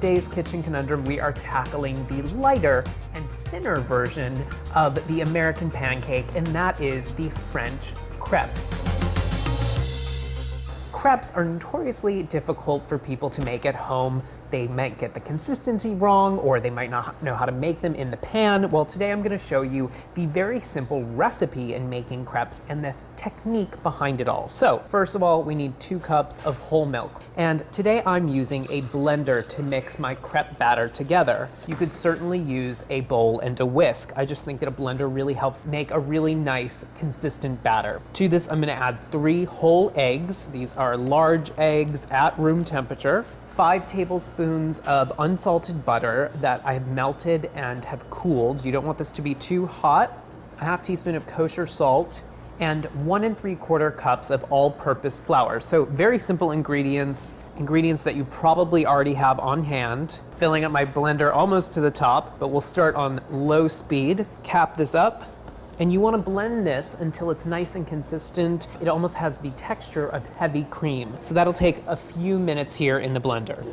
today's Kitchen Conundrum, we are tackling the lighter and thinner version of the American pancake, and that is the French crepe. Crepes are notoriously difficult for people to make at home. They might get the consistency wrong, or they might not know how to make them in the pan. Well, today I'm gonna show you the very simple recipe in making crepes and the technique behind it all. So, first of all, we need 2 cups of whole milk. And today I'm using a blender to mix my crepe batter together. You could certainly use a bowl and a whisk. I just think that a blender really helps make a really nice, consistent batter. To this, I'm gonna add 3 whole eggs. These are large eggs at room temperature. 5 tablespoons of unsalted butter that I've melted and have cooled. You don't want this to be too hot. A half teaspoon of kosher salt, and 1 3/4 cups of all-purpose flour. So very simple ingredients that you probably already have on hand. Filling up my blender almost to the top, but we'll start on low speed. Cap this up. And you want to blend this until it's nice and consistent. It almost has the texture of heavy cream. So that'll take a few minutes here in the blender.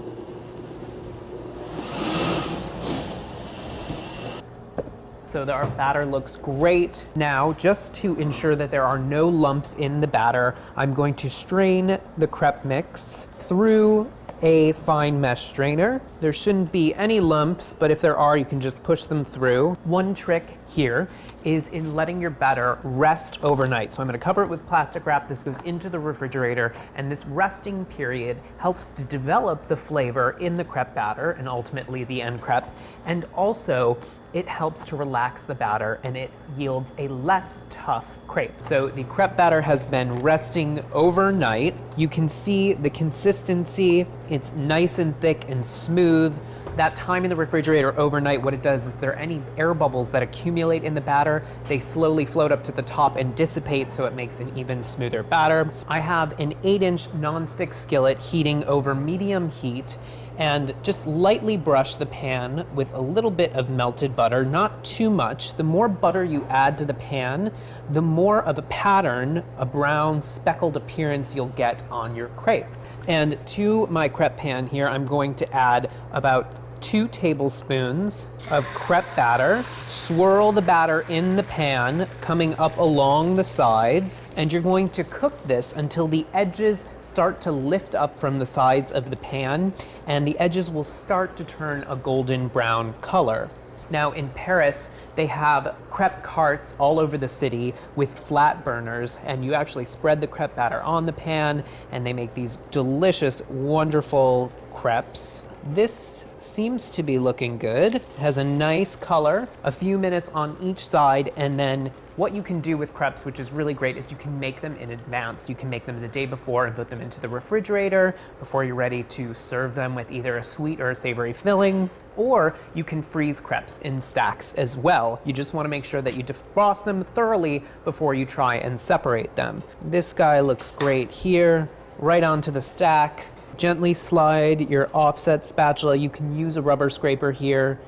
So our batter looks great. Now, just to ensure that there are no lumps in the batter, I'm going to strain the crepe mix through a fine mesh strainer. There shouldn't be any lumps, but if there are, you can just push them through. One trick here is in letting your batter rest overnight. So I'm gonna cover it with plastic wrap. This goes into the refrigerator, and this resting period helps to develop the flavor in the crepe batter and ultimately the end crepe. And also, it helps to relax the batter and it yields a less tough crepe. So the crepe batter has been resting overnight. You can see the consistency. It's nice and thick and smooth. That time in the refrigerator overnight, what it does is if there are any air bubbles that accumulate in the batter, they slowly float up to the top and dissipate, so it makes an even smoother batter. I have an 8-inch nonstick skillet heating over medium heat, and just lightly brush the pan with a little bit of melted butter, not too much. The more butter you add to the pan, the more of a pattern, a brown speckled appearance you'll get on your crepe. And to my crepe pan here, I'm going to add about 2 tablespoons of crepe batter. Swirl the batter in the pan, coming up along the sides, and you're going to cook this until the edges start to lift up from the sides of the pan, and the edges will start to turn a golden brown color. Now in Paris, they have crepe carts all over the city with flat burners, and you actually spread the crepe batter on the pan, and they make these delicious, wonderful crepes. This seems to be looking good. It has a nice color, a few minutes on each side, and then what you can do with crepes, which is really great, is you can make them in advance. You can make them the day before and put them into the refrigerator before you're ready to serve them with either a sweet or a savory filling, or you can freeze crepes in stacks as well. You just want to make sure that you defrost them thoroughly before you try and separate them. This guy looks great here, right onto the stack. Gently slide your offset spatula. You can use a rubber scraper here,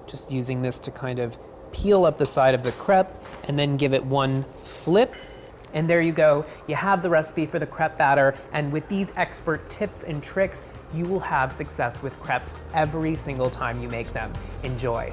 just using this to kind of peel up the side of the crepe and then give it one flip. And there you go. You have the recipe for the crepe batter, and with these expert tips and tricks, you will have success with crepes every single time you make them. Enjoy.